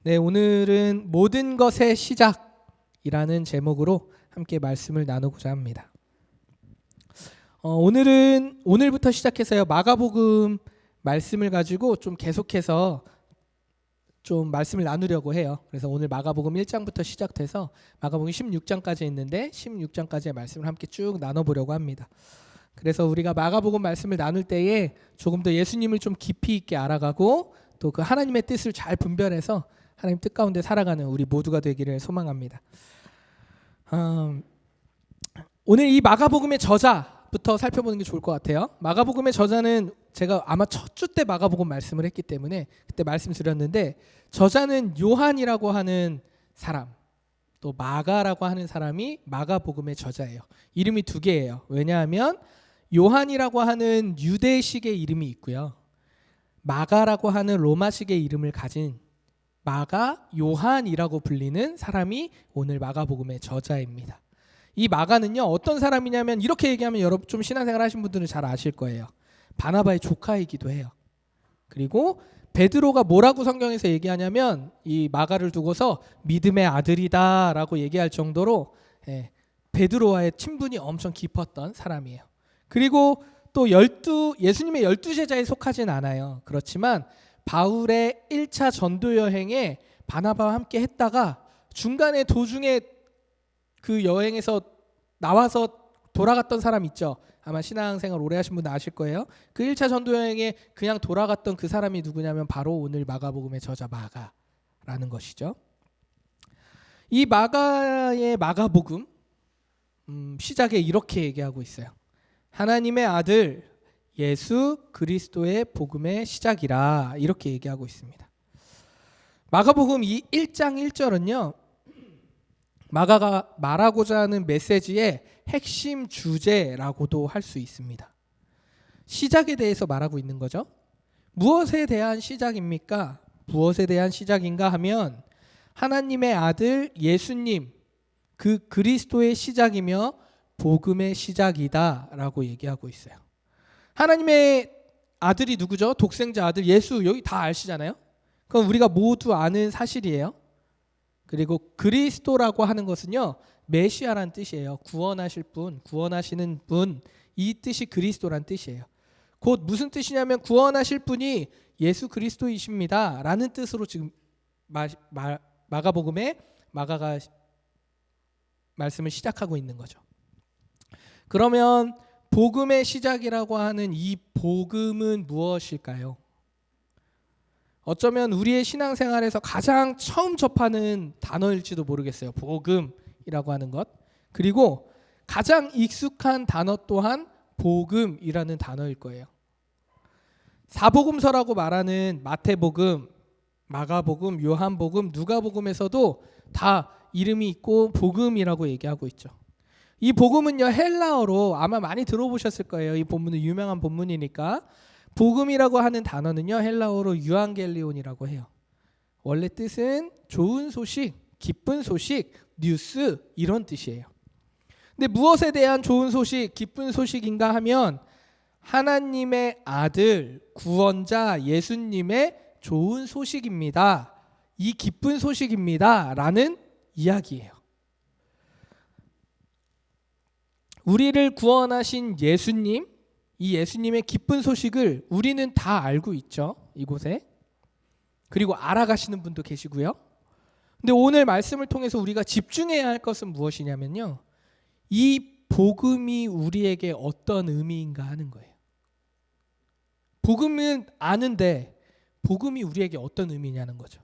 네, 오늘은 모든 것의 시작이라는 제목으로 함께 말씀을 나누고자 합니다. 오늘부터 시작해서요, 마가복음 말씀을 가지고 좀 계속해서 좀 말씀을 나누려고 해요. 그래서 오늘 마가복음 1장부터 시작돼서 마가복음 16장까지 있는데 16장까지의 말씀을 함께 쭉 나눠보려고 합니다. 그래서 우리가 마가복음 말씀을 나눌 때에 조금 더 예수님을 좀 깊이 있게 알아가고 또 그 하나님의 뜻을 잘 분별해서 하나님 뜻 가운데 살아가는 우리 모두가 되기를 소망합니다. 오늘 이 마가복음의 저자부터 살펴보는 게 좋을 것 같아요. 마가복음의 저자는 제가 아마 첫 주 때 마가복음 말씀을 했기 때문에 그때 말씀드렸는데, 저자는 요한이라고 하는 사람, 또 마가라고 하는 사람이 마가복음의 저자예요. 이름이 두 개예요. 왜냐하면 요한이라고 하는 유대식의 이름이 있고요, 마가라고 하는 로마식의 이름을 가진 마가 요한이라고 불리는 사람이 오늘 마가복음의 저자입니다. 이 마가는요, 어떤 사람이냐면, 이렇게 얘기하면 여러분 좀 신앙생활 하신 분들은 잘 아실 거예요. 바나바의 조카이기도 해요. 그리고 베드로가 뭐라고 성경에서 얘기하냐면, 이 마가를 두고서 믿음의 아들이다 라고 얘기할 정도로 베드로와의 친분이 엄청 깊었던 사람이에요. 그리고 또 예수님의 12제자에 속하진 않아요. 그렇지만 바울의 1차 전도 여행에 바나바와 함께 했다가 중간에 도중에 그 여행에서 나와서 돌아갔던 사람 있죠. 아마 신앙생활 오래 하신 분은 아실 거예요. 그 1차 전도 여행에 그냥 돌아갔던 그 사람이 누구냐면 바로 오늘 마가복음의 저자 마가라는 것이죠. 이 마가의 마가복음 시작에 이렇게 얘기하고 있어요. 하나님의 아들 예수 그리스도의 복음의 시작이라, 이렇게 얘기하고 있습니다. 마가복음 1장 1절은요, 마가가 말하고자 하는 메시지의 핵심 주제라고도 할 수 있습니다. 시작에 대해서 말하고 있는 거죠. 무엇에 대한 시작입니까? 무엇에 대한 시작인가 하면 하나님의 아들 예수님, 그 그리스도의 시작이며 복음의 시작이다 라고 얘기하고 있어요. 하나님의 아들이 누구죠? 독생자 아들 예수, 여기 다 아시잖아요. 그건 우리가 모두 아는 사실이에요. 그리고 그리스도라고 하는 것은요, 메시아란 뜻이에요. 구원하실 분, 구원하시는 분, 이 뜻이 그리스도란 뜻이에요. 곧 무슨 뜻이냐면 구원하실 분이 예수 그리스도이십니다 라는 뜻으로 지금 마가복음에 마가가 말씀을 시작하고 있는 거죠. 그러면 복음의 시작이라고 하는 이 복음은 무엇일까요? 어쩌면 우리의 신앙생활에서 가장 처음 접하는 단어일지도 모르겠어요. 복음이라고 하는 것. 그리고 가장 익숙한 단어 또한 복음이라는 단어일 거예요. 사복음서라고 말하는 마태복음, 마가복음, 요한복음, 누가복음에서도 다 이름이 있고 복음이라고 얘기하고 있죠. 이 복음은요, 헬라어로 아마 많이 들어보셨을 거예요. 이 본문은 유명한 본문이니까. 복음이라고 하는 단어는요, 헬라어로 유앙겔리온이라고 해요. 원래 뜻은 좋은 소식, 기쁜 소식, 뉴스, 이런 뜻이에요. 근데 무엇에 대한 좋은 소식, 기쁜 소식인가 하면 하나님의 아들, 구원자 예수님의 좋은 소식입니다. 이 기쁜 소식입니다 라는 이야기예요. 우리를 구원하신 예수님, 이 예수님의 기쁜 소식을 우리는 다 알고 있죠, 이곳에. 그리고 알아가시는 분도 계시고요. 근데 오늘 말씀을 통해서 우리가 집중해야 할 것은 무엇이냐면요, 이 복음이 우리에게 어떤 의미인가 하는 거예요. 복음은 아는데 복음이 우리에게 어떤 의미냐는 거죠.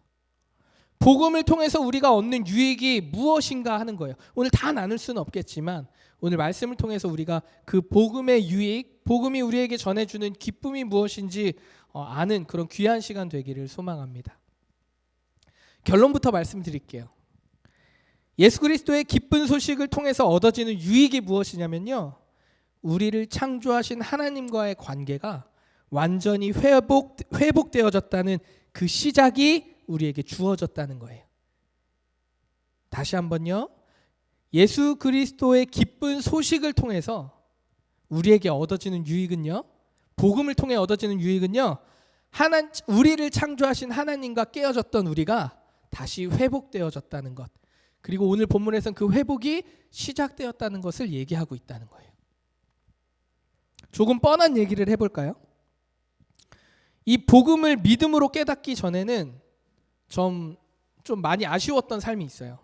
복음을 통해서 우리가 얻는 유익이 무엇인가 하는 거예요. 오늘 다 나눌 수는 없겠지만 오늘 말씀을 통해서 우리가 그 복음의 유익, 복음이 우리에게 전해주는 기쁨이 무엇인지 아는 그런 귀한 시간 되기를 소망합니다. 결론부터 말씀드릴게요. 예수 그리스도의 기쁜 소식을 통해서 얻어지는 유익이 무엇이냐면요, 우리를 창조하신 하나님과의 관계가 완전히 회복되어졌다는 그 시작이 우리에게 주어졌다는 거예요. 다시 한번요. 예수 그리스도의 기쁜 소식을 통해서 우리에게 얻어지는 유익은요, 복음을 통해 얻어지는 유익은요, 우리를 창조하신 하나님과 깨어졌던 우리가 다시 회복되어졌다는 것, 그리고 오늘 본문에서는 그 회복이 시작되었다는 것을 얘기하고 있다는 거예요. 조금 뻔한 얘기를 해볼까요? 이 복음을 믿음으로 깨닫기 전에는 좀 많이 아쉬웠던 삶이 있어요.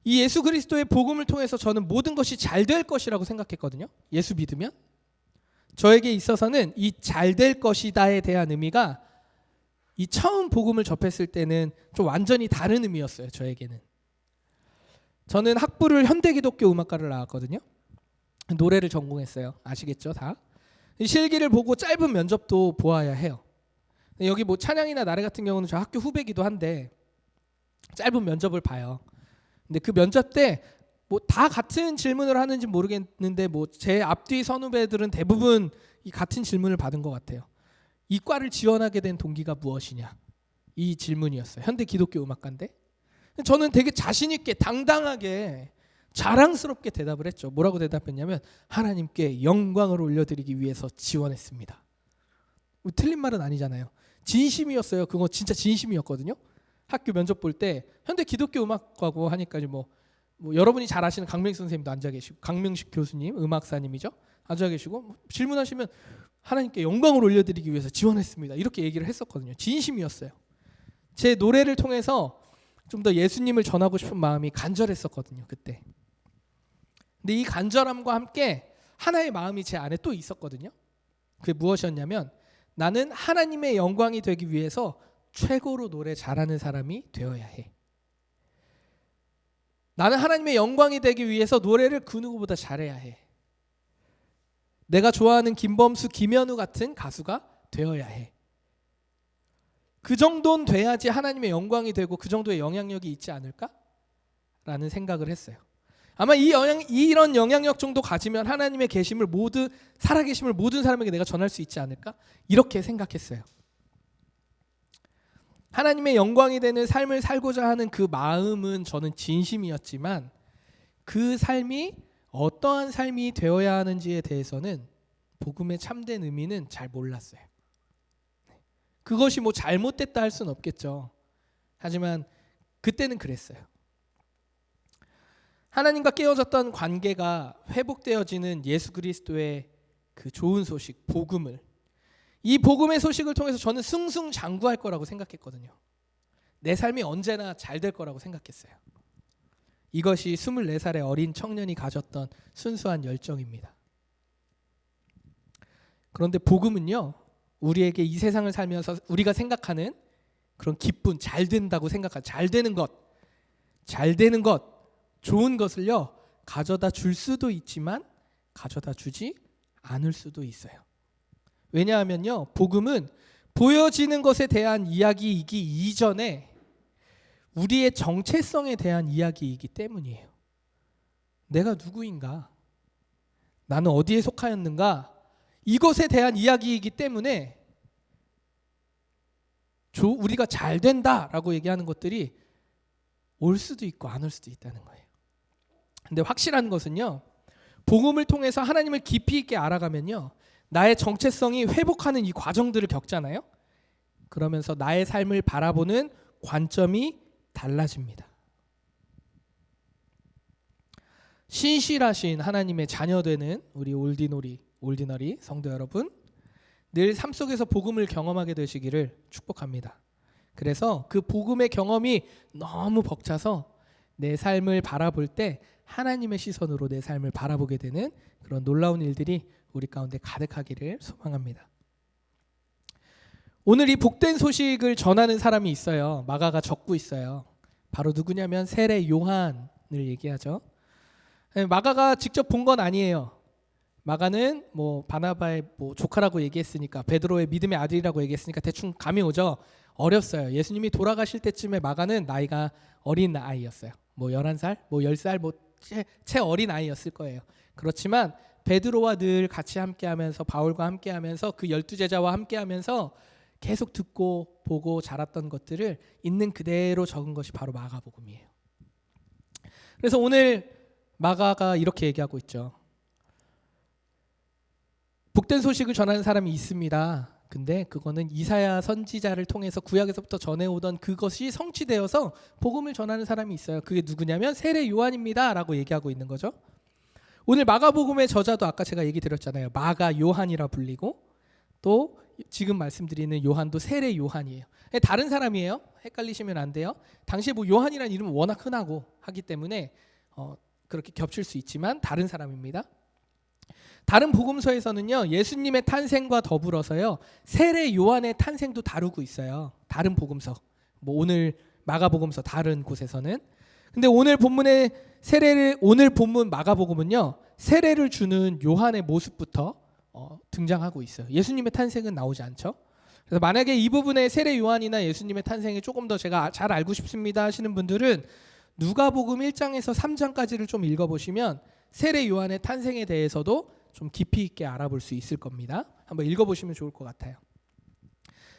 이 예수 그리스도의 복음을 통해서 저는 모든 것이 잘 될 것이라고 생각했거든요. 예수 믿으면 저에게 있어서는 이 잘 될 것이다에 대한 의미가 이 처음 복음을 접했을 때는 좀 완전히 다른 의미였어요. 저에게는. 저는 학부를 현대기독교 음악과를 나왔거든요. 노래를 전공했어요. 아시겠죠, 다? 실기를 보고 짧은 면접도 보아야 해요. 여기 뭐 찬양이나 나래 같은 경우는 저 학교 후배기도 한데 짧은 면접을 봐요. 근데 그 면접 때 뭐 다 같은 질문을 하는지 모르겠는데 뭐 제 앞뒤 선후배들은 대부분 이 같은 질문을 받은 것 같아요. 이 과를 지원하게 된 동기가 무엇이냐? 이 질문이었어요. 현대 기독교 음악과인데 저는 되게 자신 있게 당당하게 자랑스럽게 대답을 했죠. 뭐라고 대답했냐면 하나님께 영광을 올려드리기 위해서 지원했습니다. 틀린 말은 아니잖아요. 진심이었어요. 그거 진짜 진심이었거든요. 학교 면접 볼 때 현대 기독교 음악과고 하니까 뭐 여러분이 잘 아시는 강명식 선생님도 앉아 계시고 강명식 교수님 음악사님이죠. 앉아 계시고 질문하시면 하나님께 영광을 올려드리기 위해서 지원했습니다. 이렇게 얘기를 했었거든요. 진심이었어요. 제 노래를 통해서 좀 더 예수님을 전하고 싶은 마음이 간절했었거든요. 그때. 근데 이 간절함과 함께 하나의 마음이 제 안에 또 있었거든요. 그게 무엇이었냐면 나는 하나님의 영광이 되기 위해서 최고로 노래 잘하는 사람이 되어야 해. 나는 하나님의 영광이 되기 위해서 노래를 그 누구보다 잘해야 해. 내가 좋아하는 김범수, 김현우 같은 가수가 되어야 해. 그 정도는 돼야지 하나님의 영광이 되고 그 정도의 영향력이 있지 않을까? 라는 생각을 했어요. 아마 이런 영향력 정도 가지면 하나님의 계심을 살아계심을 모든 사람에게 내가 전할 수 있지 않을까? 이렇게 생각했어요. 하나님의 영광이 되는 삶을 살고자 하는 그 마음은 저는 진심이었지만 그 삶이 어떠한 삶이 되어야 하는지에 대해서는 복음의 참된 의미는 잘 몰랐어요. 그것이 뭐 잘못됐다 할 수는 없겠죠. 하지만 그때는 그랬어요. 하나님과 깨어졌던 관계가 회복되어지는 예수 그리스도의 그 좋은 소식, 복음을, 이 복음의 소식을 통해서 저는 승승장구할 거라고 생각했거든요. 내 삶이 언제나 잘 될 거라고 생각했어요. 이것이 24살의 어린 청년이 가졌던 순수한 열정입니다. 그런데 복음은요, 우리에게 이 세상을 살면서 우리가 생각하는 그런 기쁨, 잘 된다고 생각하는 잘 되는 것, 좋은 것을요 가져다 줄 수도 있지만 가져다 주지 않을 수도 있어요. 왜냐하면요, 복음은 보여지는 것에 대한 이야기이기 이전에 우리의 정체성에 대한 이야기이기 때문이에요. 내가 누구인가? 나는 어디에 속하였는가? 이것에 대한 이야기이기 때문에 우리가 잘 된다라고 얘기하는 것들이 올 수도 있고 안 올 수도 있다는 거예요. 근데 확실한 것은요, 복음을 통해서 하나님을 깊이 있게 알아가면요, 나의 정체성이 회복하는 이 과정들을 겪잖아요. 그러면서 나의 삶을 바라보는 관점이 달라집니다. 신실하신 하나님의 자녀되는 우리 올디너리 성도 여러분, 늘 삶 속에서 복음을 경험하게 되시기를 축복합니다. 그래서 그 복음의 경험이 너무 벅차서 내 삶을 바라볼 때 하나님의 시선으로 내 삶을 바라보게 되는 그런 놀라운 일들이 우리 가운데 가득하기를 소망합니다. 오늘 이 복된 소식을 전하는 사람이 있어요. 마가가 적고 있어요. 바로 누구냐면 세례 요한을 얘기하죠. 마가가 직접 본 건 아니에요. 마가는 뭐 바나바의 조카라고 얘기했으니까, 베드로의 믿음의 아들이라고 얘기했으니까 대충 감이 오죠. 어렸어요. 예수님이 돌아가실 때쯤에 마가는 나이가 어린 아이였어요. 11살, 10살, 채 어린 아이였을 거예요. 그렇지만 베드로와 늘 같이 함께하면서, 바울과 함께하면서, 그 12제자와 함께하면서 계속 듣고 보고 자랐던 것들을 있는 그대로 적은 것이 바로 마가복음이에요. 그래서 오늘 마가가 이렇게 얘기하고 있죠. 복된 소식을 전하는 사람이 있습니다. 근데 그거는 이사야 선지자를 통해서 구약에서부터 전해오던 그것이 성취되어서 복음을 전하는 사람이 있어요. 그게 누구냐면 세례 요한입니다 라고 얘기하고 있는 거죠. 오늘 마가복음의 저자도 아까 제가 얘기 드렸잖아요. 마가 요한이라 불리고 또 지금 말씀드리는 요한도 세례 요한이에요. 다른 사람이에요. 헷갈리시면 안 돼요. 당시에 뭐 요한이라는 이름은 워낙 흔하고 하기 때문에 그렇게 겹칠 수 있지만 다른 사람입니다. 다른 복음서에서는요, 예수님의 탄생과 더불어서요, 세례 요한의 탄생도 다루고 있어요. 다른 복음서, 뭐 오늘 마가복음서 다른 곳에서는. 근데 오늘 본문 마가복음은요, 세례를 주는 요한의 모습부터 등장하고 있어요. 예수님의 탄생은 나오지 않죠. 그래서 만약에 이 부분에 세례 요한이나 예수님의 탄생이 조금 더 제가 잘 알고 싶습니다 하시는 분들은 누가복음 1장에서 3장까지를 좀 읽어보시면 세례 요한의 탄생에 대해서도 좀 깊이 있게 알아볼 수 있을 겁니다. 한번 읽어보시면 좋을 것 같아요.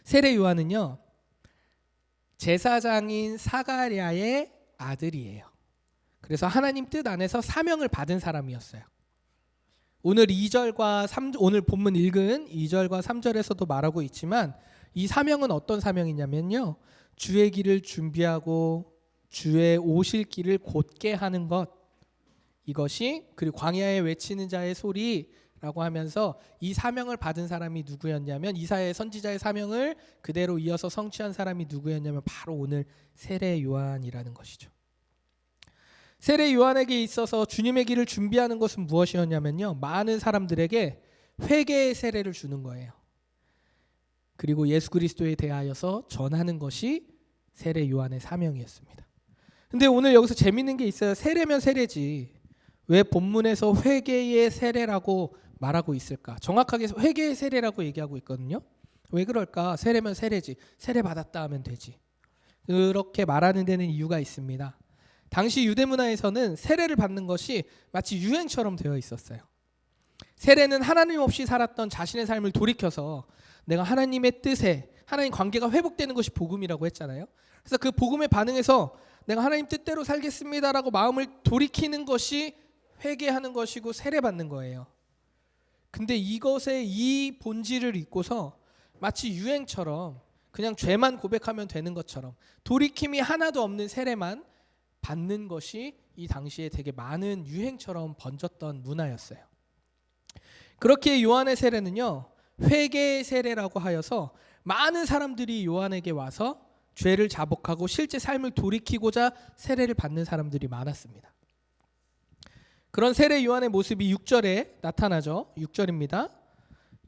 세례 요한은요, 제사장인 사가랴의 아들이에요. 그래서 하나님 뜻 안에서 사명을 받은 사람이었어요. 오늘 본문 읽은 2절과 3절에서도 말하고 있지만 이 사명은 어떤 사명이냐면요, 주의 길을 준비하고 주의 오실 길을 곧게 하는 것, 이것이 그리고 광야에 외치는 자의 소리라고 하면서 이 사명을 받은 사람이 누구였냐면, 이사야 선지자의 사명을 그대로 이어서 성취한 사람이 누구였냐면 바로 오늘 세례 요한이라는 것이죠. 세례 요한에게 있어서 주님의 길을 준비하는 것은 무엇이었냐면요, 많은 사람들에게 회개의 세례를 주는 거예요. 그리고 예수 그리스도에 대하여서 전하는 것이 세례 요한의 사명이었습니다. 근데 오늘 여기서 재밌는 게 있어요. 세례면 세례지 왜 본문에서 회개의 세례라고 말하고 있을까? 정확하게 회개의 세례라고 얘기하고 있거든요. 왜 그럴까? 세례면 세례지, 세례 받았다 하면 되지. 그렇게 말하는 데는 이유가 있습니다. 당시 유대 문화에서는 세례를 받는 것이 마치 유행처럼 되어 있었어요. 세례는 하나님 없이 살았던 자신의 삶을 돌이켜서 내가 하나님의 뜻에, 하나님 관계가 회복되는 것이 복음이라고 했잖아요. 그래서 그 복음에 반응해서 내가 하나님 뜻대로 살겠습니다라고 마음을 돌이키는 것이 회개하는 것이고 세례받는 거예요. 근데 이것의 이 본질을 잊고서 마치 유행처럼 그냥 죄만 고백하면 되는 것처럼 돌이킴이 하나도 없는 세례만 받는 것이 이 당시에 되게 많은 유행처럼 번졌던 문화였어요. 그렇게 요한의 세례는요, 회개의 세례라고 하여서 많은 사람들이 요한에게 와서 죄를 자복하고 실제 삶을 돌이키고자 세례를 받는 사람들이 많았습니다. 그런 세례 요한의 모습이 6절에 나타나죠. 6절입니다.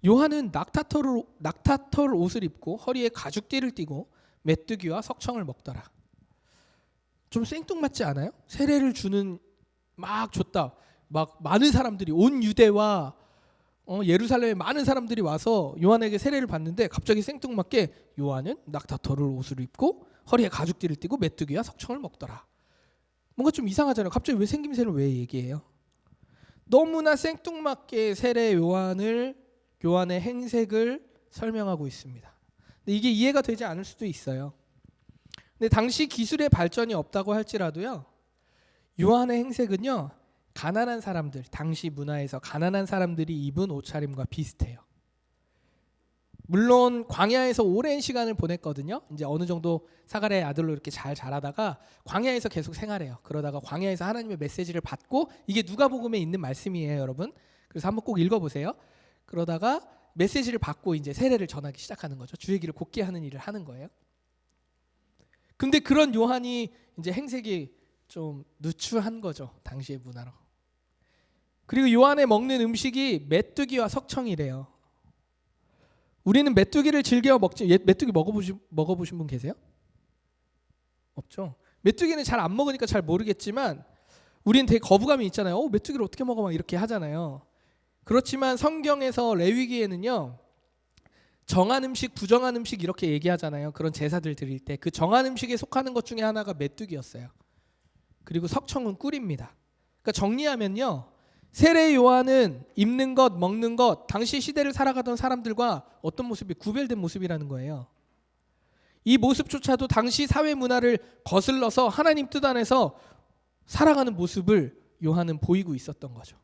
요한은 낙타털 옷을 입고 허리에 가죽띠를 띠고 메뚜기와 석청을 먹더라. 좀 생뚱맞지 않아요? 세례를 주는 막 줬다. 막 많은 사람들이 온 유대와 예루살렘에 많은 사람들이 와서 요한에게 세례를 받는데 갑자기 생뚱맞게 요한은 낙타털 옷을 입고 허리에 가죽띠를 띠고 메뚜기와 석청을 먹더라. 뭔가 좀 이상하잖아요. 갑자기 왜 생김새를 왜 얘기해요? 너무나 생뚱맞게 세례 요한의 행색을 설명하고 있습니다. 근데 이게 이해가 되지 않을 수도 있어요. 근데 당시 기술의 발전이 없다고 할지라도요, 요한의 행색은요, 가난한 사람들, 당시 문화에서 가난한 사람들이 입은 옷차림과 비슷해요. 물론 광야에서 오랜 시간을 보냈거든요. 이제 어느 정도 사가랴의 아들로 이렇게 잘 자라다가 광야에서 계속 생활해요. 그러다가 광야에서 하나님의 메시지를 받고, 이게 누가복음에 있는 말씀이에요, 여러분. 그래서 한번 꼭 읽어보세요. 그러다가 메시지를 받고 이제 세례를 전하기 시작하는 거죠. 주의 길을 곧게 하는 일을 하는 거예요. 근데 그런 요한이 이제 행색이 좀 누추한 거죠, 당시의 문화로. 그리고 요한의 먹는 음식이 메뚜기와 석청이래요. 우리는 메뚜기를 즐겨 먹지, 메뚜기 먹어보신 분 계세요? 없죠. 메뚜기는 잘 안 먹으니까 잘 모르겠지만 우리는 되게 거부감이 있잖아요. 메뚜기를 어떻게 먹어? 막 이렇게 하잖아요. 그렇지만 성경에서 레위기에는요, 정한 음식, 부정한 음식 이렇게 얘기하잖아요. 그런 제사들 드릴 때 그 정한 음식에 속하는 것 중에 하나가 메뚜기였어요. 그리고 석청은 꿀입니다. 그러니까 정리하면요, 세례 요한은 입는 것, 먹는 것, 당시 시대를 살아가던 사람들과 어떤 모습이 구별된 모습이라는 거예요. 이 모습조차도 당시 사회 문화를 거슬러서 하나님 뜻 안에서 살아가는 모습을 요한은 보이고 있었던 거죠.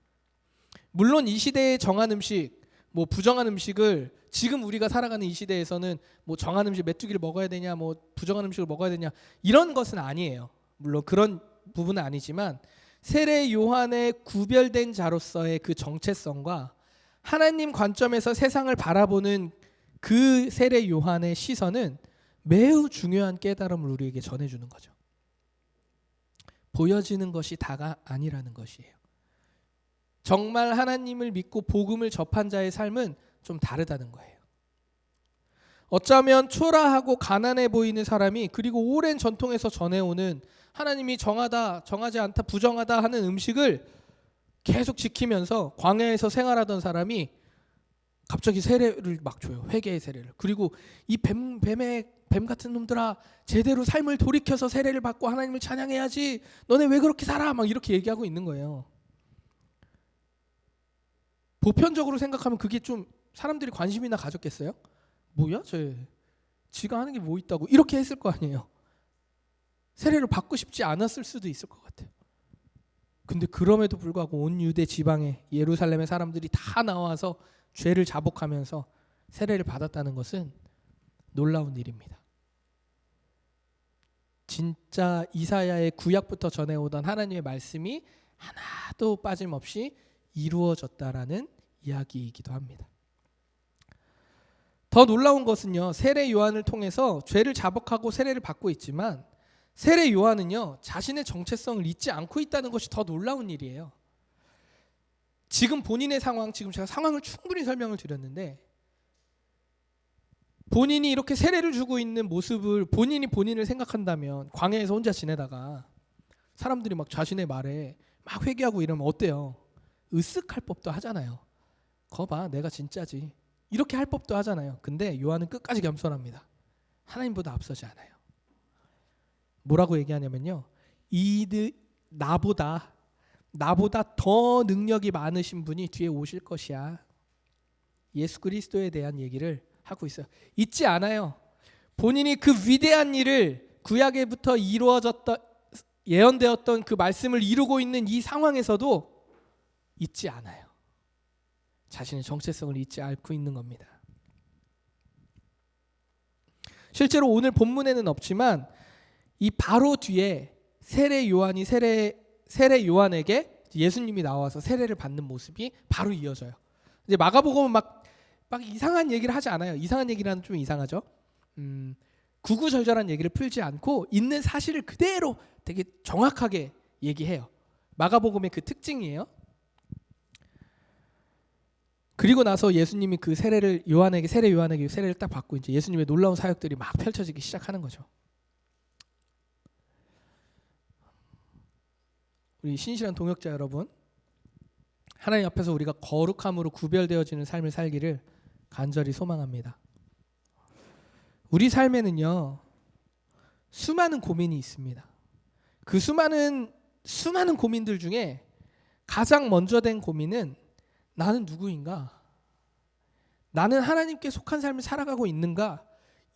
물론 이 시대의 정한 음식, 뭐 부정한 음식을 지금 우리가 살아가는 이 시대에서는 뭐 정한 음식 메뚜기를 먹어야 되냐 뭐 부정한 음식을 먹어야 되냐 이런 것은 아니에요. 물론 그런 부분은 아니지만 세례 요한의 구별된 자로서의 그 정체성과 하나님 관점에서 세상을 바라보는 그 세례 요한의 시선은 매우 중요한 깨달음을 우리에게 전해주는 거죠. 보여지는 것이 다가 아니라는 것이에요. 정말 하나님을 믿고 복음을 접한 자의 삶은 좀 다르다는 거예요. 어쩌면 초라하고 가난해 보이는 사람이 그리고 오랜 전통에서 전해오는 하나님이 정하지 않다, 부정하다 하는 음식을 계속 지키면서 광야에서 생활하던 사람이 갑자기 세례를 막 줘요. 회개의 세례를. 그리고 이 뱀 같은 놈들아, 제대로 삶을 돌이켜서 세례를 받고 하나님을 찬양해야지. 너네 왜 그렇게 살아? 막 이렇게 얘기하고 있는 거예요. 보편적으로 생각하면 그게 좀 사람들이 관심이나 가졌겠어요? 뭐야? 지가 하는 게 뭐 있다고 이렇게 했을 거 아니에요. 세례를 받고 싶지 않았을 수도 있을 것 같아요. 근데 그럼에도 불구하고 온 유대 지방에 예루살렘의 사람들이 다 나와서 죄를 자복하면서 세례를 받았다는 것은 놀라운 일입니다. 진짜 이사야의 구약부터 전해오던 하나님의 말씀이 하나도 빠짐없이 이루어졌다라는 이야기이기도 합니다. 더 놀라운 것은요, 세례 요한을 통해서 죄를 자복하고 세례를 받고 있지만 세례 요한은요, 자신의 정체성을 잊지 않고 있다는 것이 더 놀라운 일이에요. 지금 본인의 상황, 지금 제가 상황을 충분히 설명을 드렸는데 본인이 이렇게 세례를 주고 있는 모습을 본인이 본인을 생각한다면 광야에서 혼자 지내다가 사람들이 막 자신의 말에 막 회개하고 이러면 어때요? 으쓱할 법도 하잖아요. 거봐, 내가 진짜지. 이렇게 할 법도 하잖아요. 근데 요한은 끝까지 겸손합니다. 하나님보다 앞서지 않아요. 뭐라고 얘기하냐면요, 나보다 더 능력이 많으신 분이 뒤에 오실 것이야. 예수 그리스도에 대한 얘기를 하고 있어요. 잊지 않아요. 본인이 그 위대한 일을 구약에부터 이루어졌던 예언되었던 그 말씀을 이루고 있는 이 상황에서도 잊지 않아요. 자신의 정체성을 잊지 않고 있는 겁니다. 실제로 오늘 본문에는 없지만 이 바로 뒤에 세례 요한에게 예수님이 나와서 세례를 받는 모습이 바로 이어져요. 이제 마가복음은 막 이상한 얘기를 하지 않아요. 이상한 얘기라는 좀 이상하죠. 구구절절한 얘기를 풀지 않고 있는 사실을 그대로 되게 정확하게 얘기해요. 마가복음의 그 특징이에요. 그리고 나서 예수님이 그 세례 요한에게 세례를 딱 받고 이제 예수님의 놀라운 사역들이 막 펼쳐지기 시작하는 거죠. 우리 신실한 동역자 여러분, 하나님 앞에서 우리가 거룩함으로 구별되어지는 삶을 살기를 간절히 소망합니다. 우리 삶에는요, 수많은 고민이 있습니다. 그 수많은 고민들 중에 가장 먼저 된 고민은 나는 누구인가? 나는 하나님께 속한 삶을 살아가고 있는가?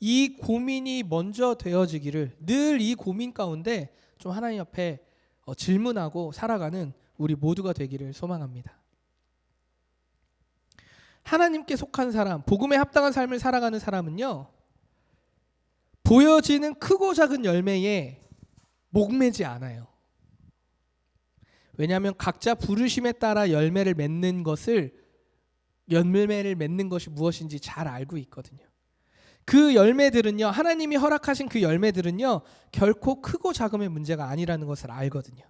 이 고민이 먼저 되어지기를, 늘 이 고민 가운데 좀 하나님 앞에 질문하고 살아가는 우리 모두가 되기를 소망합니다. 하나님께 속한 사람, 복음에 합당한 삶을 살아가는 사람은요, 보여지는 크고 작은 열매에 목매지 않아요. 왜냐하면 각자 부르심에 따라 열매를 맺는 것이 무엇인지 잘 알고 있거든요. 그 열매들은요, 하나님이 허락하신 그 열매들은요, 결코 크고 작음의 문제가 아니라는 것을 알거든요.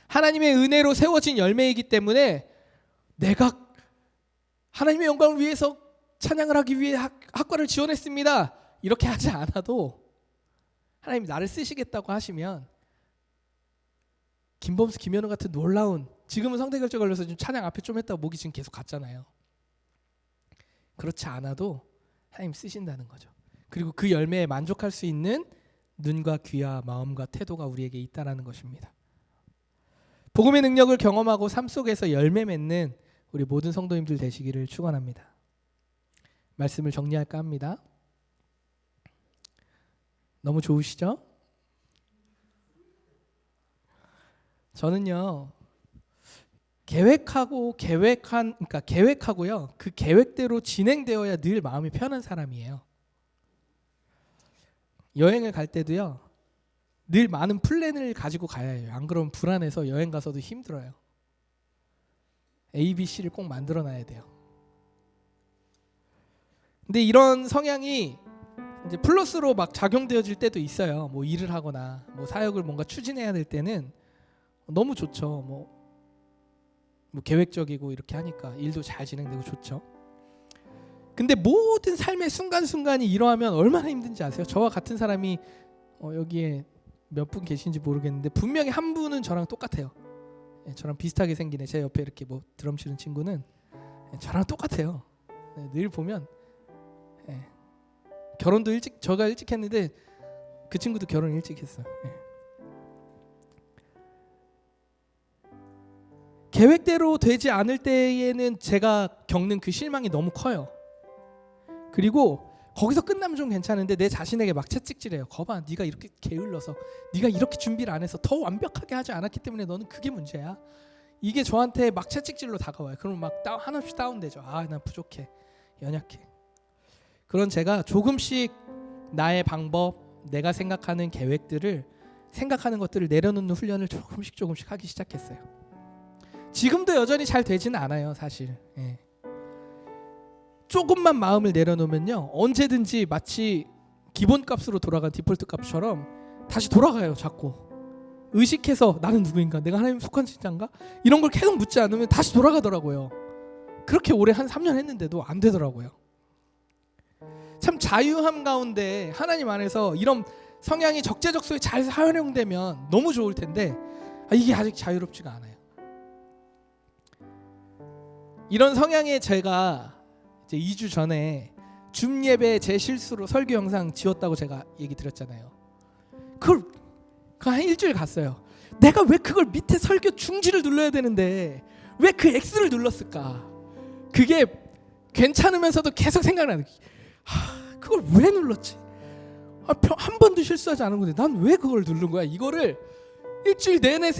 하나님의 은혜로 세워진 열매이기 때문에 내가 하나님의 영광을 위해서 찬양을 하기 위해 학과를 지원했습니다, 이렇게 하지 않아도 하나님이 나를 쓰시겠다고 하시면, 김범수, 김현우 같은 놀라운, 지금은 성대결절 걸려서 좀 찬양 앞에 좀 했다가 목이 지금 계속 갔잖아요. 그렇지 않아도 하나님 쓰신다는 거죠. 그리고 그 열매에 만족할 수 있는 눈과 귀와 마음과 태도가 우리에게 있다라는 것입니다. 복음의 능력을 경험하고 삶 속에서 열매 맺는 우리 모든 성도님들 되시기를 축원합니다. 말씀을 정리할까 합니다. 너무 좋으시죠? 저는요, 그러니까 계획하고요. 그 계획대로 진행되어야 늘 마음이 편한 사람이에요. 여행을 갈 때도요. 늘 많은 플랜을 가지고 가야 해요. 안 그러면 불안해서 여행 가서도 힘들어요. A, B, C를 꼭 만들어 놔야 돼요. 근데 이런 성향이 이제 플러스로 막 작용되어질 때도 있어요. 뭐 일을 하거나 뭐 사역을 뭔가 추진해야 될 때는 너무 좋죠. 뭐 계획적이고 이렇게 하니까 일도 잘 진행되고 좋죠. 근데 모든 삶의 순간순간이 이러하면 얼마나 힘든지 아세요? 저와 같은 사람이 여기에 몇 분 계신지 모르겠는데 분명히 한 분은 저랑 똑같아요. 저랑 비슷하게 생긴 제 옆에 이렇게 뭐 드럼 치는 친구는 저랑 똑같아요. 늘 보면 결혼도 저가 일찍 했는데 그 친구도 결혼 일찍 했어요. 계획대로 되지 않을 때에는 제가 겪는 그 실망이 너무 커요. 그리고 거기서 끝나면 좀 괜찮은데 내 자신에게 막 채찍질해요. 거봐, 네가 이렇게 게을러서, 네가 이렇게 준비를 안 해서 더 완벽하게 하지 않았기 때문에 너는 그게 문제야. 이게 저한테 막 채찍질로 다가와요. 그러면 막 한없이 다운되죠. 아, 난 부족해, 연약해. 그런 제가 조금씩 나의 방법, 내가 생각하는 계획들을, 생각하는 것들을 내려놓는 훈련을 조금씩 하기 시작했어요. 지금도 여전히 잘 되지는 않아요, 사실. 조금만 마음을 내려놓으면요, 언제든지 마치 기본값으로 돌아간 디폴트 값처럼 다시 돌아가요. 자꾸 의식해서 나는 누구인가, 내가 하나님 속한 자인가, 이런 걸 계속 묻지 않으면 다시 돌아가더라고요. 그렇게 오래 한 3년 했는데도 안 되더라고요. 참 자유함 가운데 하나님 안에서 이런 성향이 적재적소에 잘 활용되면 너무 좋을 텐데 이게 아직 자유롭지가 않아요. 이런 성향의 제가 이제 2주 전에 줌 예배 제 실수로 설교 영상 지웠다고 제가 얘기 드렸잖아요. 그걸 한 일주일 갔어요. 내가 왜 그걸 밑에 설교 중지를 눌러야 되는데 왜 그 X를 눌렀을까? 그게 괜찮으면서도 계속 생각나는 게, 그걸 왜 눌렀지? 한 번도 실수하지 않은 건데 난 왜 그걸 누른 거야? 이거를 일주일 내내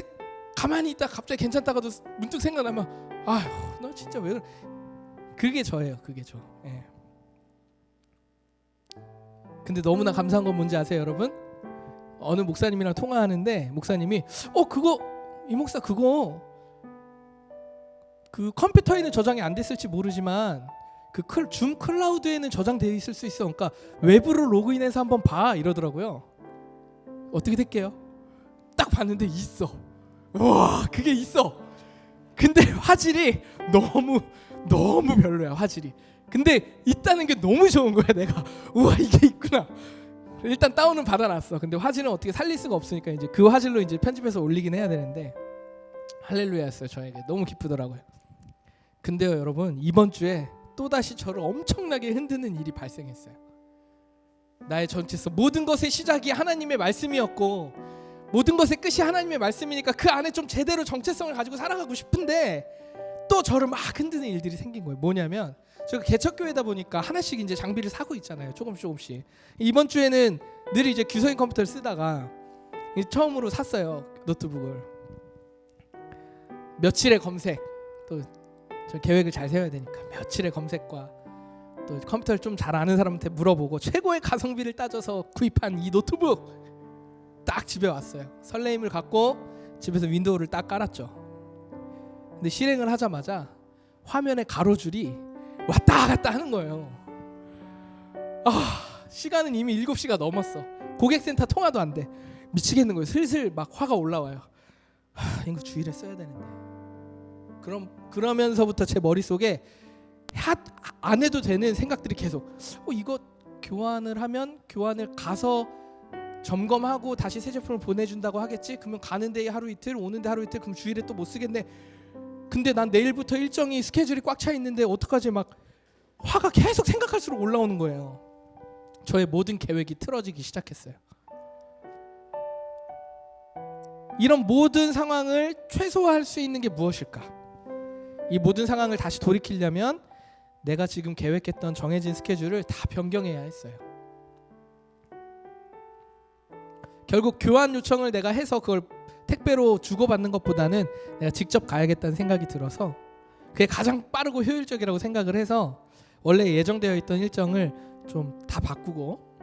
가만히 있다 갑자기 괜찮다가도 문득 생각나면 아휴, 너 진짜 왜 그래? 그게 저예요. 그게 저. 근데 너무나 감사한 건 뭔지 아세요, 여러분? 어느 목사님이랑 통화하는데 목사님이 이 목사 그거 그 컴퓨터에는 저장이 안 됐을지 모르지만 그 줌 클라우드에는 저장되어 있을 수 있어. 그러니까 외부로 로그인해서 한번 봐 이러더라고요. 어떻게 될게요? 딱 봤는데 있어. 와, 그게 있어. 근데 화질이 너무 별로야, 화질이. 근데 있다는 게 너무 좋은 거야. 내가 우와, 이게 있구나. 일단 다운은 받아놨어. 근데 화질은 어떻게 살릴 수가 없으니까 이제 그 화질로 이제 편집해서 올리긴 해야 되는데, 할렐루야였어요. 저에게 너무 기쁘더라고요. 근데요, 여러분, 이번 주에 또다시 저를 엄청나게 흔드는 일이 발생했어요. 나의 전체성, 모든 것의 시작이 하나님의 말씀이었고 모든 것의 끝이 하나님의 말씀이니까 그 안에 좀 제대로 정체성을 가지고 살아가고 싶은데 또 저를 막 흔드는 일들이 생긴 거예요. 뭐냐면 제가 개척교회다 보니까 하나씩 이제 장비를 사고 있잖아요. 조금씩. 이번 주에는 늘 이제 규서인 컴퓨터를 쓰다가 처음으로 샀어요. 노트북을. 며칠의 검색, 또 저 계획을 잘 세워야 되니까 며칠의 검색과 또 컴퓨터를 좀 잘 아는 사람한테 물어보고 최고의 가성비를 따져서 구입한 이 노트북 딱 집에 왔어요. 설레임을 갖고 집에서 윈도우를 딱 깔았죠. 근데 실행을 하자마자 화면에 가로줄이 왔다 갔다 하는 거예요. 시간은 이미 7시가 넘었어. 고객센터 통화도 안 돼. 미치겠는 거예요. 슬슬 막 화가 올라와요. 이거 주일에 써야 되는데. 그러면서부터 제 머릿속에 안 해도 되는 생각들이 계속 이거 교환을 하면 교환을 가서 점검하고 다시 새 제품을 보내준다고 하겠지. 그러면 가는 데에 하루 이틀, 오는 데 하루 이틀, 그럼 주일에 또 못 쓰겠네. 근데 난 내일부터 일정이 스케줄이 꽉 차 있는데 어떡하지? 막 화가 계속 생각할수록 올라오는 거예요. 저의 모든 계획이 틀어지기 시작했어요. 이런 모든 상황을 최소화할 수 있는 게 무엇일까? 이 모든 상황을 다시 돌이키려면 내가 지금 계획했던 정해진 스케줄을 다 변경해야 했어요. 결국 교환 요청을 내가 해서 그걸 택배로 주고받는 것보다는 내가 직접 가야겠다는 생각이 들어서 그게 가장 빠르고 효율적이라고 생각을 해서 원래 예정되어 있던 일정을 좀 다 바꾸고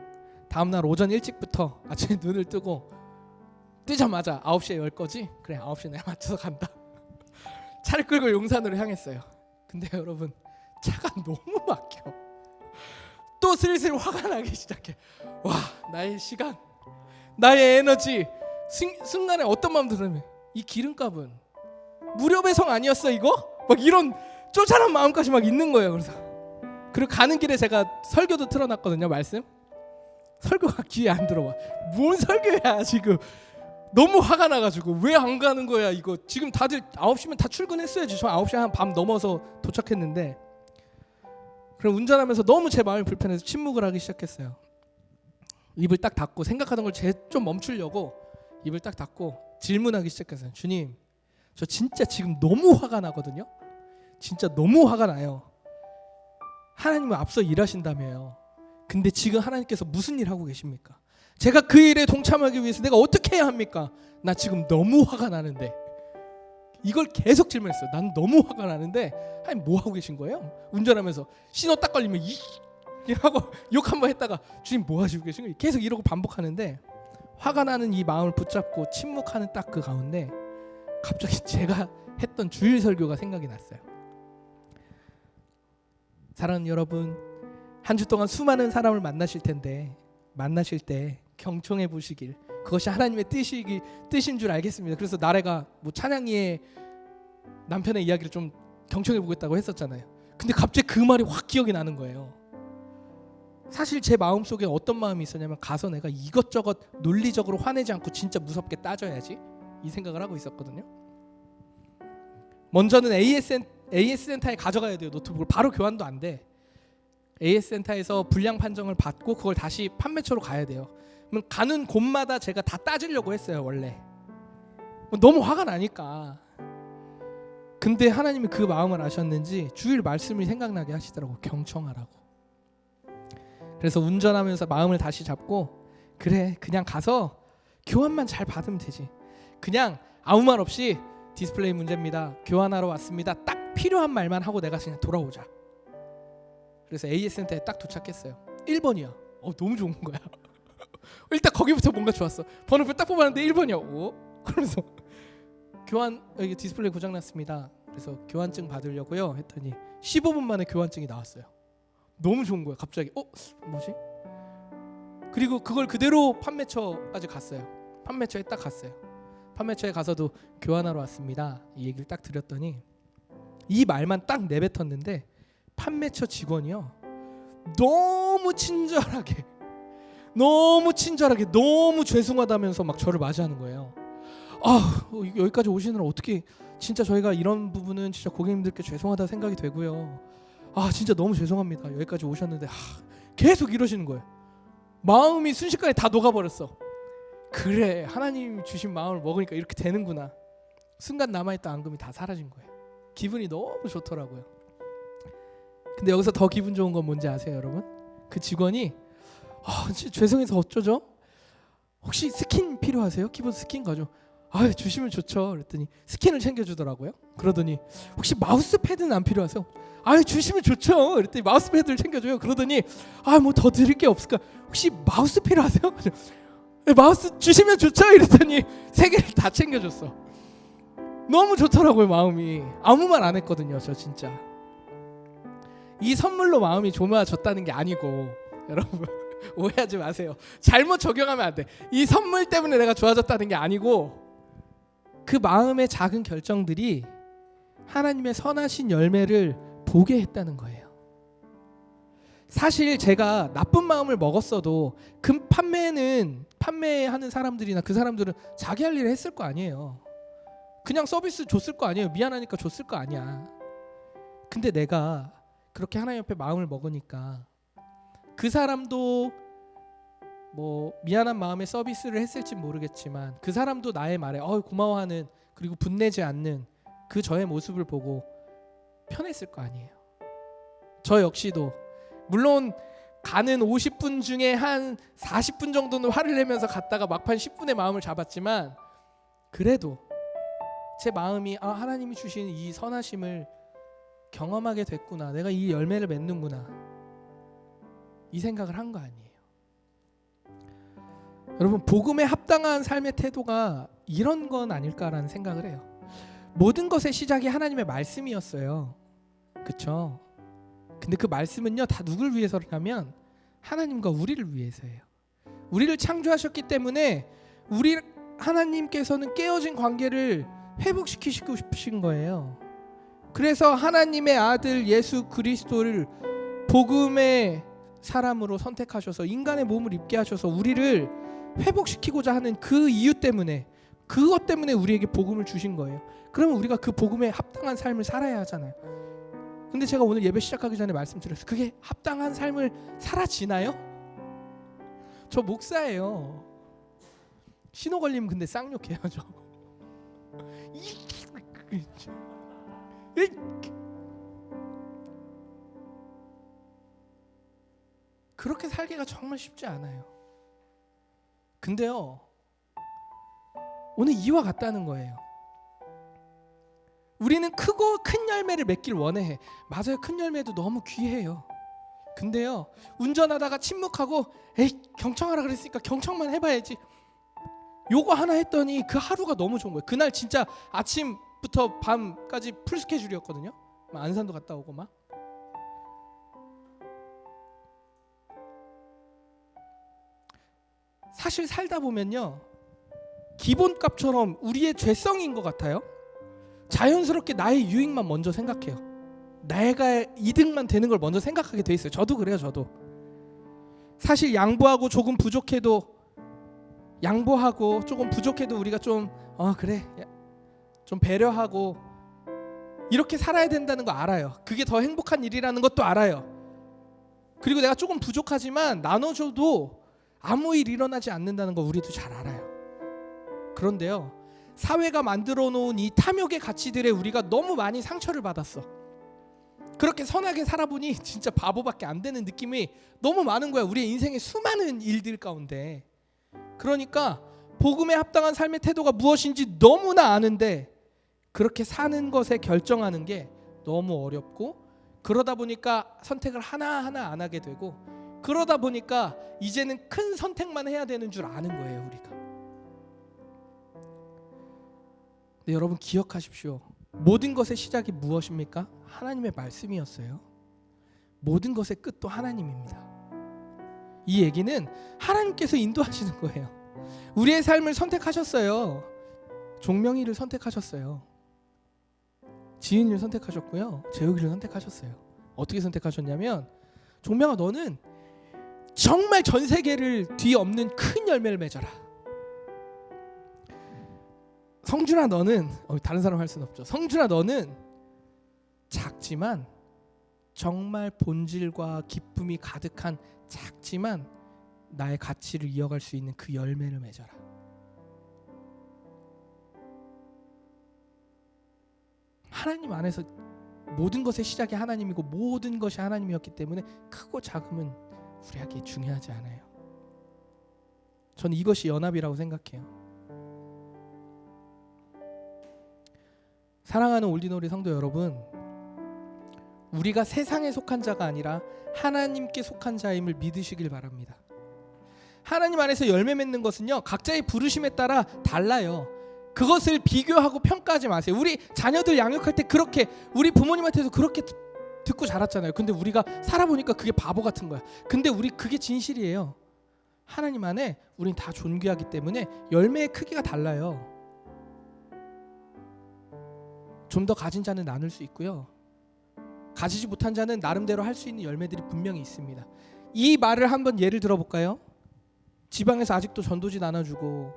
다음날 오전 일찍부터 아침에 눈을 뜨자마자 9시에 열 거지? 그래 9시에 내가 맞춰서 간다. 차를 끌고 용산으로 향했어요. 근데 여러분 차가 너무 막혀. 또 슬슬 화가 나기 시작해. 와 나의 시간 나의 에너지 순간에 어떤 마음 들으면 이 기름값은 무료 배송 아니었어 이거? 막 이런 쪼잔한 마음까지 막 있는 거예요. 그리고 가는 길에 제가 설교도 틀어놨거든요. 말씀 설교가 귀에 안 들어와. 뭔 설교야 지금. 너무 화가 나가지고 왜 안 가는 거야 이거. 지금 다들 9시면 다 출근했어야지. 저 9시 한 밤 넘어서 도착했는데 그럼 운전하면서 너무 제 마음이 불편해서 침묵을 하기 시작했어요. 입을 딱 닫고 생각하던 걸 좀 멈추려고 입을 딱 닫고 질문하기 시작했어요. 주님 저 진짜 지금 너무 화가 나거든요. 진짜 너무 화가 나요. 하나님은 앞서 일하신다며요. 근데 지금 하나님께서 무슨 일 하고 계십니까? 제가 그 일에 동참하기 위해서 내가 어떻게 해야 합니까? 나 지금 너무 화가 나는데. 이걸 계속 질문했어요. 난 너무 화가 나는데 하나님 뭐 하고 계신 거예요? 운전하면서 신호 딱 걸리면 하고 욕 한번 했다가 주님 뭐 하시고 계신 거예요? 계속 이러고 반복하는데 화가 나는 이 마음을 붙잡고 침묵하는 딱 그 가운데 갑자기 제가 했던 주일 설교가 생각이 났어요. 사랑하는 여러분, 한 주 동안 수많은 사람을 만나실 텐데 만나실 때 경청해 보시길. 그것이 하나님의 뜻인 줄 알겠습니다. 그래서 나래가 뭐 찬양이의 남편의 이야기를 좀 경청해 보겠다고 했었잖아요. 근데 갑자기 그 말이 확 기억이 나는 거예요. 사실 제 마음속에 어떤 마음이 있었냐면 가서 내가 이것저것 논리적으로 화내지 않고 진짜 무섭게 따져야지 이 생각을 하고 있었거든요. 먼저는 AS 센터에 가져가야 돼요. 노트북을 바로 교환도 안 돼. AS 센터에서 불량 판정을 받고 그걸 다시 판매처로 가야 돼요. 그럼 가는 곳마다 제가 다 따지려고 했어요. 원래 너무 화가 나니까. 근데 하나님이 그 마음을 아셨는지 주일 말씀이 생각나게 하시더라고. 경청하라고. 그래서 운전하면서 마음을 다시 잡고 그래 그냥 가서 교환만 잘 받으면 되지. 그냥 아무 말 없이 디스플레이 문제입니다. 교환하러 왔습니다. 딱 필요한 말만 하고 내가 그냥 돌아오자. 그래서 AS 센터에 딱 도착했어요. 1번이야. 너무 좋은 거야. 일단 거기부터 뭔가 좋았어. 번호표 딱 뽑았는데 1번이야. 그러면서 교환 여기 디스플레이 고장 났습니다. 그래서 교환증 받으려고요 했더니 15분 만에 교환증이 나왔어요. 너무 좋은 거야. 갑자기 뭐지? 그리고 그걸 그대로 판매처까지 갔어요. 판매처에 딱 갔어요. 판매처에 가서도 교환하러 왔습니다. 이 얘기를 딱 드렸더니 이 말만 딱 내뱉었는데 판매처 직원이요 너무 친절하게 너무 죄송하다면서 막 저를 맞이하는 거예요. 여기까지 오시느라 어떻게 진짜 저희가 이런 부분은 진짜 고객님들께 죄송하다 생각이 되고요. 진짜 너무 죄송합니다. 여기까지 오셨는데 계속 이러시는 거예요. 마음이 순식간에 다 녹아버렸어. 그래 하나님 주신 마음을 먹으니까 이렇게 되는구나. 순간 남아있던 앙금이 다 사라진 거예요. 기분이 너무 좋더라고요. 근데 여기서 더 기분 좋은 건 뭔지 아세요 여러분? 그 직원이 진짜 죄송해서 어쩌죠? 혹시 스킨 필요하세요? 키보드 스킨 가죠. 주시면 좋죠. 그랬더니 스킨을 챙겨주더라고요. 그러더니 혹시 마우스 패드는 안 필요하세요? 주시면 좋죠. 그랬더니 마우스 패드를 챙겨줘요. 그러더니 뭐 더 드릴 게 없을까? 혹시 마우스 필요하세요? 네, 마우스 주시면 좋죠. 이랬더니 3개를 다 챙겨줬어. 너무 좋더라고요. 마음이. 아무 말 안 했거든요. 저 진짜 이 선물로 마음이 좋아졌다는 게 아니고 여러분 오해하지 마세요. 잘못 적용하면 안 돼. 이 선물 때문에 내가 좋아졌다는 게 아니고 그 마음의 작은 결정들이 하나님의 선하신 열매를 보게 했다는 거예요. 사실 제가 나쁜 마음을 먹었어도 그 판매하는 사람들이나 그 사람들은 자기 할 일을 했을 거 아니에요. 그냥 서비스 줬을 거 아니에요. 미안하니까 줬을 거 아니야. 근데 내가 그렇게 하나님 앞에 마음을 먹으니까 그 사람도 뭐 미안한 마음에 서비스를 했을지 모르겠지만 그 사람도 나의 말에 고마워하는 그리고 분내지 않는 그 저의 모습을 보고 편했을 거 아니에요. 저 역시도 물론 가는 50분 중에 한 40분 정도는 화를 내면서 갔다가 막판 10분에 마음을 잡았지만 그래도 제 마음이 하나님이 주신 이 선하심을 경험하게 됐구나, 내가 이 열매를 맺는구나, 이 생각을 한 거 아니에요. 여러분, 복음에 합당한 삶의 태도가 이런 건 아닐까라는 생각을 해요. 모든 것의 시작이 하나님의 말씀이었어요. 그렇죠? 근데 그 말씀은요, 다 누굴 위해서냐면 하나님과 우리를 위해서예요. 우리를 창조하셨기 때문에 하나님께서는 깨어진 관계를 회복시키시고 싶으신 거예요. 그래서 하나님의 아들 예수 그리스도를 복음의 사람으로 선택하셔서 인간의 몸을 입게 하셔서 우리를 회복시키고자 하는 그 이유 때문에, 그것 때문에 우리에게 복음을 주신 거예요. 그러면 우리가 그 복음에 합당한 삶을 살아야 하잖아요. 근데 제가 오늘 예배 시작하기 전에 말씀드렸어요. 그게 합당한 삶을 살아지나요? 저 목사예요. 신호 걸리면 근데 쌍욕해요. 저 그렇게 살기가 정말 쉽지 않아요. 근데요, 오늘 이와 같다는 거예요. 우리는 크고 큰 열매를 맺길 원해. 맞아요, 큰 열매도 너무 귀해요. 근데요, 운전하다가 침묵하고 에이 경청하라 그랬으니까 경청만 해봐야지, 요거 하나 했더니 그 하루가 너무 좋은 거예요. 그날 진짜 아침부터 밤까지 풀 스케줄이었거든요. 안산도 갔다 오고 막. 사실 살다 보면요, 기본값처럼 우리의 죄성인 것 같아요. 자연스럽게 나의 유익만 먼저 생각해요. 내가 이득만 되는 걸 먼저 생각하게 돼 있어요. 저도 그래요. 저도 사실 양보하고 조금 부족해도, 양보하고 조금 부족해도 우리가 좀 그래 좀 배려하고 이렇게 살아야 된다는 거 알아요. 그게 더 행복한 일이라는 것도 알아요. 그리고 내가 조금 부족하지만 나눠줘도 아무 일 일어나지 않는다는 거 우리도 잘 알아요. 그런데요, 사회가 만들어 놓은 이 탐욕의 가치들에 우리가 너무 많이 상처를 받았어. 그렇게 선하게 살아보니 진짜 바보밖에 안 되는 느낌이 너무 많은 거야. 우리의 인생의 수많은 일들 가운데. 그러니까 복음에 합당한 삶의 태도가 무엇인지 너무나 아는데 그렇게 사는 것에 결정하는 게 너무 어렵고, 그러다 보니까 선택을 하나하나 안 하게 되고, 그러다 보니까 이제는 큰 선택만 해야 되는 줄 아는 거예요, 우리가. 근데 여러분 기억하십시오. 모든 것의 시작이 무엇입니까? 하나님의 말씀이었어요. 모든 것의 끝도 하나님입니다. 이 얘기는 하나님께서 인도하시는 거예요. 우리의 삶을 선택하셨어요. 종명이를 선택하셨어요. 지은이를 선택하셨고요. 재욱이를 선택하셨어요. 어떻게 선택하셨냐면, 종명아 너는 정말 전 세계를 뒤엎는 큰 열매를 맺어라. 성준아 너는 다른 사람 할 수는 없죠. 성준아 너는 작지만 정말 본질과 기쁨이 가득한, 작지만 나의 가치를 이어갈 수 있는 그 열매를 맺어라. 하나님 안에서 모든 것의 시작이 하나님이고 모든 것이 하나님이었기 때문에 크고 작음은 우리에게 중요하지 않아요. 저는 이것이 연합이라고 생각해요. 사랑하는 올디너리 성도 여러분, 우리가 세상에 속한 자가 아니라 하나님께 속한 자임을 믿으시길 바랍니다. 하나님 안에서 열매 맺는 것은요, 각자의 부르심에 따라 달라요. 그것을 비교하고 평가하지 마세요. 우리 자녀들 양육할 때 그렇게, 우리 부모님한테도 그렇게 듣고 자랐잖아요. 근데 우리가 살아보니까 그게 바보 같은 거야. 근데 우리 그게 진실이에요. 하나님 안에 우린 다 존귀하기 때문에 열매의 크기가 달라요. 좀 더 가진 자는 나눌 수 있고요, 가지지 못한 자는 나름대로 할 수 있는 열매들이 분명히 있습니다. 이 말을 한번 예를 들어볼까요? 지방에서 아직도 전도지 나눠주고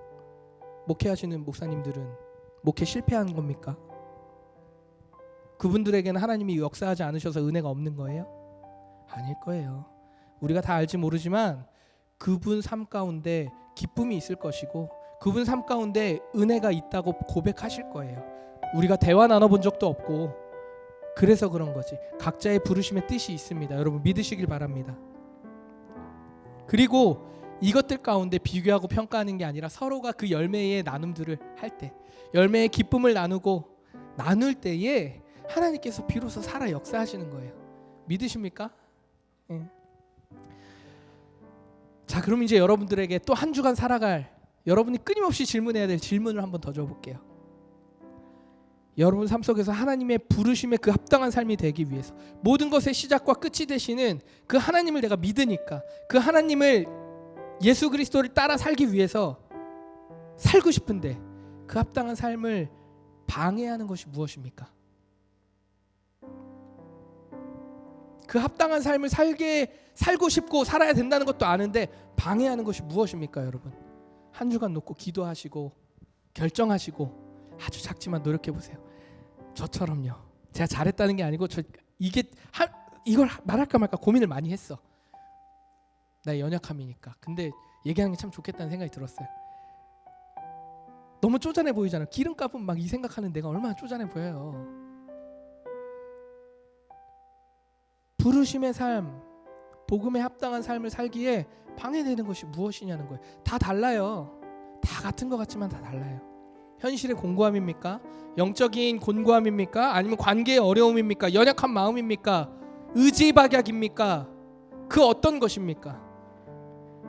목회하시는 목사님들은 목회 실패한 겁니까? 그분들에게는 하나님이 역사하지 않으셔서 은혜가 없는 거예요? 아닐 거예요. 우리가 다 알지 모르지만 그분 삶 가운데 기쁨이 있을 것이고, 그분 삶 가운데 은혜가 있다고 고백하실 거예요. 우리가 대화 나눠본 적도 없고, 그래서 그런 거지. 각자의 부르심의 뜻이 있습니다. 여러분 믿으시길 바랍니다. 그리고 이것들 가운데 비교하고 평가하는 게 아니라 서로가 그 열매의 나눔들을 할 때, 열매의 기쁨을 나눌 때에 하나님께서 비로소 살아 역사하시는 거예요. 믿으십니까? 예. 자, 그럼 이제 여러분들에게 또 한 주간 살아갈, 여러분이 끊임없이 질문해야 될 질문을 한번 더 줘볼게요. 여러분 삶 속에서 하나님의 부르심에 그 합당한 삶이 되기 위해서, 모든 것의 시작과 끝이 되시는 그 하나님을 내가 믿으니까, 그 하나님을, 예수 그리스도를 따라 살기 위해서 살고 싶은데 그 합당한 삶을 방해하는 것이 무엇입니까? 그 합당한 삶을 살고 싶고 살아야 된다는 것도 아는데 방해하는 것이 무엇입니까, 여러분? 한 주간 놓고 기도하시고 결정하시고 아주 작지만 노력해 보세요. 저처럼요. 제가 잘했다는 게 아니고 이걸 말할까 말까 고민을 많이 했어. 나의 연약함이니까. 근데 얘기하는 게 참 좋겠다는 생각이 들었어요. 너무 쪼잔해 보이잖아요. 기름값은 막 이 생각하는 내가 얼마나 쪼잔해 보여요. 부르심의 삶, 복음에 합당한 삶을 살기에 방해되는 것이 무엇이냐는 거예요. 다 달라요. 다 같은 것 같지만 다 달라요. 현실의 공고함입니까? 영적인 곤고함입니까? 아니면 관계의 어려움입니까? 연약한 마음입니까? 의지박약입니까? 그 어떤 것입니까?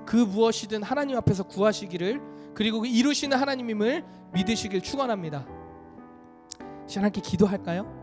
그 무엇이든 하나님 앞에서 구하시기를, 그리고 이루시는 하나님임을 믿으시길 축원합니다. 하나님께 기도할까요?